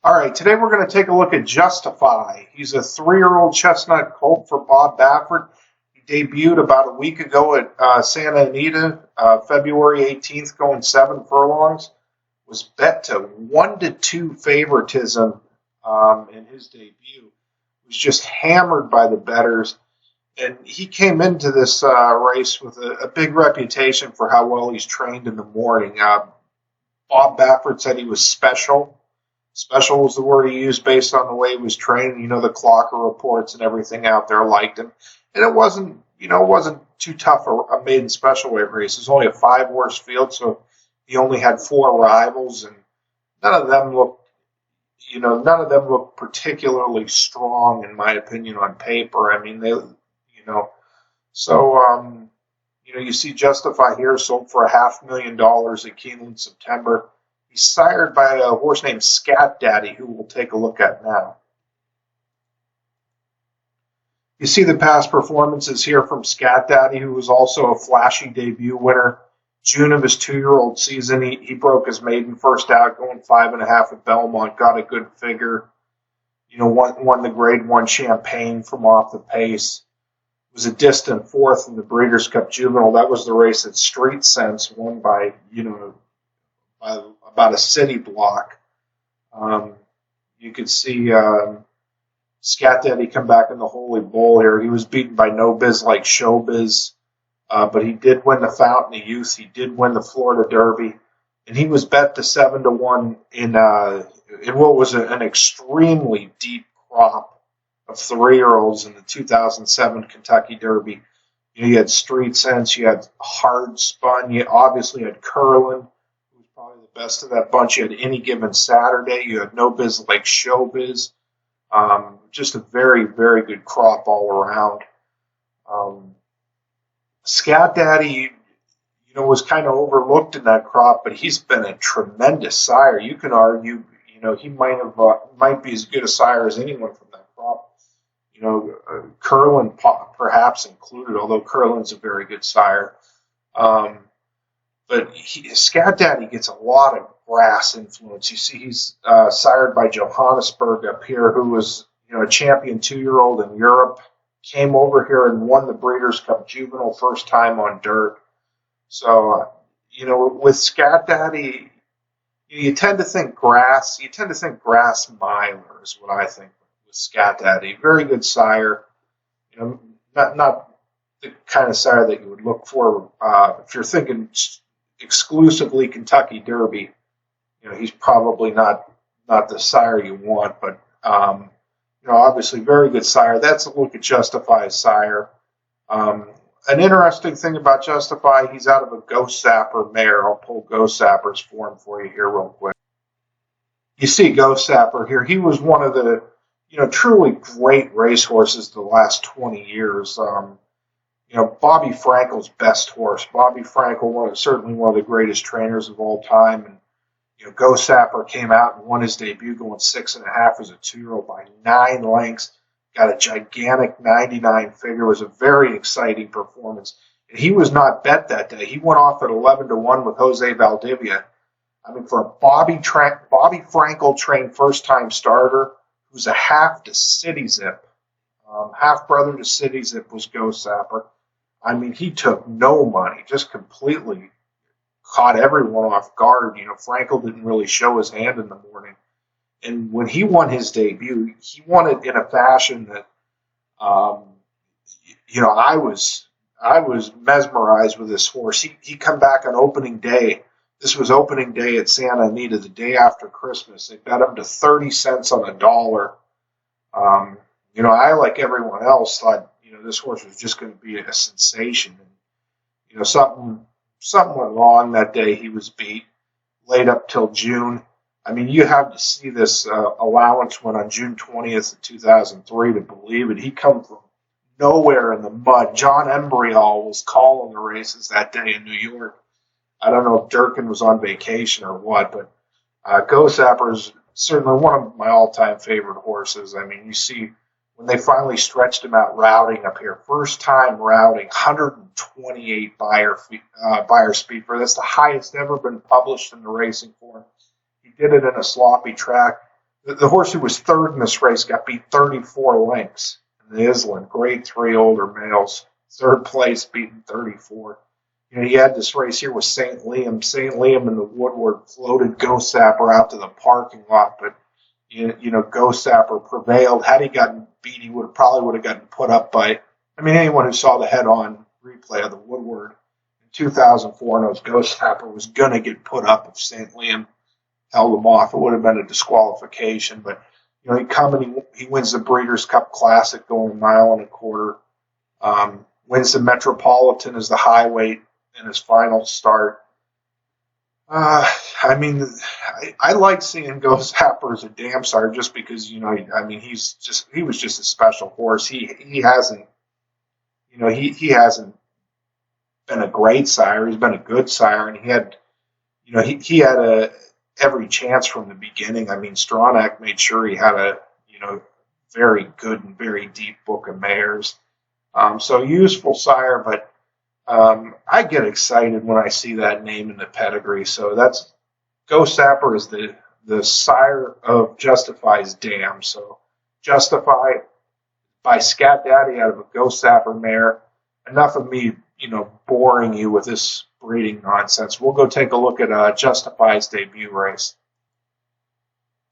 All right, today we're going to take a look at Justify. He's a 3-year-old chestnut colt for Bob Baffert. He debuted about a week ago at Santa Anita, February 18th, going 7 furlongs. Was bet to 1-2 favoritism in his debut. Was just hammered by the bettors. And he came into this race with a big reputation for how well he's trained in the morning. Bob Baffert said he was special. Special was the word he used based on the way he was trained. You know, the clocker reports and everything out there liked him. And it wasn't too tough a maiden special weight race. It was only a 5-horse field, so he only had 4 rivals, and none of them looked particularly strong, in my opinion, on paper. I mean, you see Justify here sold for $500,000 at Keeneland in September. He's sired by a horse named Scat Daddy, who we'll take a look at now. You see the past performances here from Scat Daddy, who was also a flashy debut winner. June of his 2-year-old season, he broke his maiden first out, going 5.5 at Belmont, got a good figure. Won the Grade 1 Champagne from off the pace. Was a distant 4th in the Breeders' Cup Juvenile. That was the race that Street Sense won by about a city block. You could see Scat Daddy come back in the Holy Bull here. He was beaten by No Biz Like Showbiz, but he did win the Fountain of Youth. He did win the Florida Derby, and he was bet to 7-1 in what was an extremely deep crop of 3-year-olds in the 2007 Kentucky Derby. You had Street Sense, you had Hard Spun, you obviously had Curlin, who was probably the best of that bunch. You had Any Given Saturday, you had No Biz Like Showbiz. Just a very, very good crop all around. Scat Daddy, was kind of overlooked in that crop, but he's been a tremendous sire. You can argue, he might be as good a sire as anyone from that crop. Curlin perhaps included, although Curlin's a very good sire. But Scat Daddy gets a lot of grass influence. You see, he's sired by Johannesburg up here, who was a champion 2-year-old in Europe. Came over here and won the Breeders' Cup Juvenile first time on dirt. So, with Scat Daddy, you tend to think grass. You tend to think Grass Miler is what I think with Scat Daddy. Very good sire. Not the kind of sire that you would look for if you're thinking exclusively Kentucky Derby. He's probably not the sire you want, but obviously very good sire. That's a look at Justify's sire. An interesting thing about Justify, he's out of a Ghost Sapper mare. I'll pull Ghost Sapper's form for you here real quick. You see Ghost Sapper here. He was one of the truly great racehorses the last 20 years. Bobby Frankel's best horse. Bobby Frankel, certainly one of the greatest trainers of all time. And, Ghost Sapper came out and won his debut going 6.5 as a 2-year-old by 9 lengths. Got a gigantic 99 figure. It was a very exciting performance. And he was not bet that day. He went off at 11-1 with Jose Valdivia. I mean, for a Bobby Frankel trained first-time starter, who's a half to City Zip, half brother to City Zip was Ghost Sapper. I mean, he took no money, just completely caught everyone off guard. Frankel didn't really show his hand in the morning. And when he won his debut, he won it in a fashion that, I was mesmerized with this horse. He come back on opening day. This was opening day at Santa Anita, the day after Christmas. They bet him to 30 cents on a dollar. I, like everyone else, thought, this horse was just going to be a sensation. And, something went wrong that day. He was beat late up till June. I mean, you have to see this allowance went on June 20th of 2003 to believe it. He come from nowhere in the mud. John Embriall was calling the races that day in New York. I don't know if Durkin was on vacation or what, but Ghost Sapper is certainly one of my all-time favorite horses. I mean, you see when they finally stretched him out routing up here, first time routing, 128 buyer speed for. That's the highest ever been published in the racing form. He did it in a sloppy track. The horse who was third in this race got beat 34 lengths in the Island. Grade 3 older males. Third place beaten 34. He had this race here with St. Liam. St. Liam and the Woodward floated Ghost Sapper out to the parking lot, but Ghost Sapper prevailed. Had he gotten beat, he probably would have gotten put up by, anyone who saw the head-on replay of the Woodward in 2004 knows Ghost Sapper was going to get put up if St. Liam held him off. It would have been a disqualification, but he wins the Breeders' Cup Classic going 1.25 miles. Wins the Metropolitan as the high weight in his final start. I like seeing Ghost Sapper as a dam sire just because, he was just a special horse. He hasn't been a great sire. He's been a good sire, and he had every chance from the beginning. Stronach made sure he had a, very good and very deep book of mares. So useful sire, but I get excited when I see that name in the pedigree. So that's Ghost Sapper is the sire of Justify's dam. So Justify by Scat Daddy out of a Ghost Sapper mare. Enough of me, boring you with this breeding nonsense. We'll go take a look at Justify's debut race.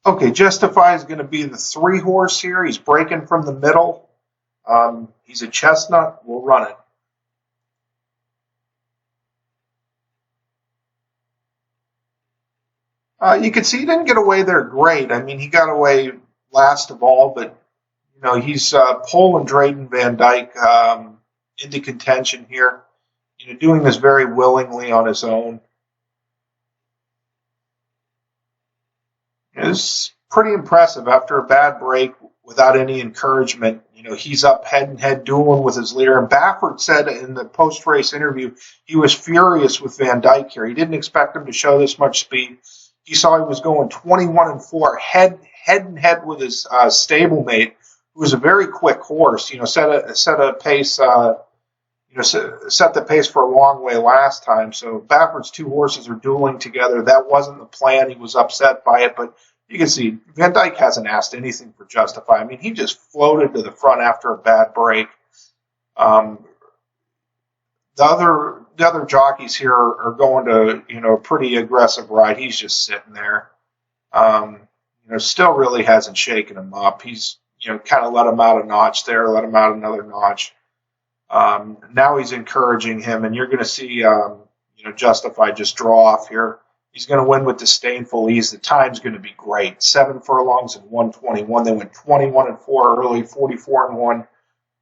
Okay, Justify is going to be the 3-horse here. He's breaking from the middle. He's a chestnut. We'll run it. You can see he didn't get away there great. He got away last of all, but, he's pulling Drayden Van Dyke into contention here. Doing this very willingly on his own. It's pretty impressive after a bad break without any encouragement. He's up head-and-head dueling with his leader. And Baffert said in the post-race interview he was furious with Van Dyke here. He didn't expect him to show this much speed. He saw he was going 21-4 head-and-head with his stablemate, who was a very quick horse. Set a pace. Set the pace for a long way last time. So Baffert's 2 horses are dueling together. That wasn't the plan. He was upset by it, but you can see Van Dyke hasn't asked anything for Justify. He just floated to the front after a bad break. The other jockeys here are going to, a pretty aggressive ride. He's just sitting there. Still really hasn't shaken him up. He's, kind of let him out a notch there, let him out another notch. Now he's encouraging him, and you're going to see, Justify just draw off here. He's going to win with disdainful ease. The time's going to be great. 7 furlongs and 1:21. They went 21-4 early, 44-1,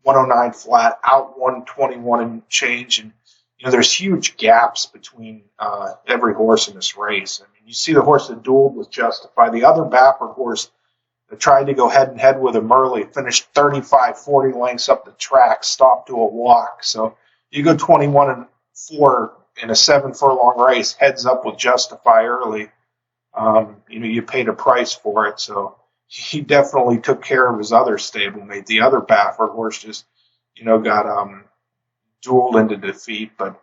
109 flat, out 1:21 and change. And there's huge gaps between every horse in this race. You see the horse that dueled with Justify. The other Baffert horse that tried to go head-and-head with him early finished 35, 40 lengths up the track, stopped to a walk. So you go 21-4 in a 7-furlong race, heads up with Justify early. You paid a price for it. So he definitely took care of his other stablemate. The other Baffert horse just, got dueled into defeat. But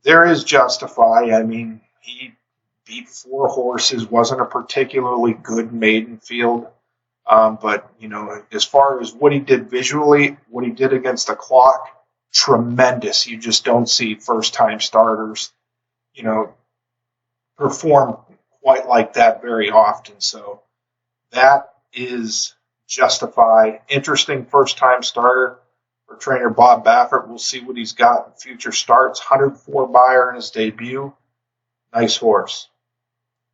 there is Justify. He beat 4 horses, wasn't a particularly good maiden field. But, as far as what he did visually, what he did against the clock, tremendous. You just don't see first-time starters, perform quite like that very often. So that is Justify. Interesting first-time starter for trainer Bob Baffert. We'll see what he's got in future starts. 104 buyer in his debut. Nice horse.